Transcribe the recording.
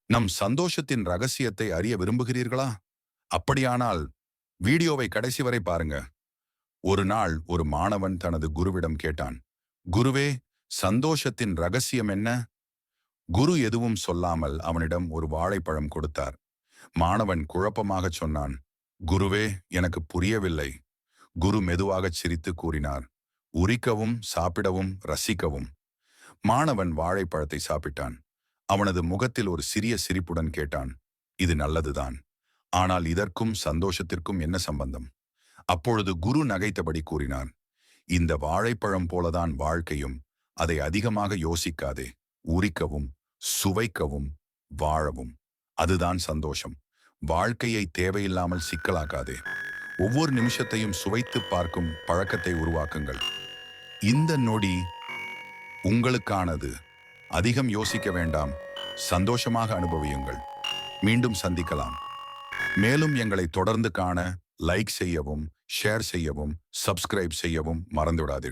நம் சந்தோஷத்தின் ரகசியத்தை அறிய விரும்புகிறீர்களா? அப்படியானால் வீடியோவை கடைசி வரை பாருங்க. ஒரு நாள் ஒரு மாணவன் தனது குருவிடம் கேட்டான், குருவே, சந்தோஷத்தின் ரகசியம் என்ன? குரு எதுவும் சொல்லாமல் அவனிடம் ஒரு வாழைப்பழம் கொடுத்தார். மாணவன் குழப்பமாகச் சொன்னான், குருவே, எனக்கு புரியவில்லை. குரு மெதுவாகச் சிரித்து கூறினார், உரிக்கவும் சாப்பிடவும் ரசிக்கவும். மாணவன் வாழைப்பழத்தை சாப்பிட்டான். அவனது முகத்தில் ஒரு சிறிய சிரிப்புடன் கேட்டான், இது நல்லதுதான். ஆனால் இதற்கும் சந்தோஷத்திற்கும் என்ன சம்பந்தம்? அப்பொழுது குரு நகைத்தபடி கூறினான், இந்த வாழைப்பழம் போலதான் வாழ்க்கையும். அதை அதிகமாக யோசிக்காதே. உரிக்கவும் சுவைக்கவும் வாழவும். அதுதான் சந்தோஷம். வாழ்க்கையை தேவையில்லாமல் சிக்கலாக்காதே. ஒவ்வொரு நிமிஷத்தையும் சுவைத்து பார்க்கும் பழக்கத்தை உருவாக்குங்கள். இந்த நொடி உங்களுக்கானது. அதிகம் யோசிக்க வேண்டாம். சந்தோஷமாக அனுபவியுங்கள். மீண்டும் சந்திக்கலாம். மேலும் எங்களை தொடர்ந்து காண லைக் செய்யவும், ஷேர் செய்யவும், சப்ஸ்கிரைப் செய்யவும் மறந்துவிடாதீர்கள்.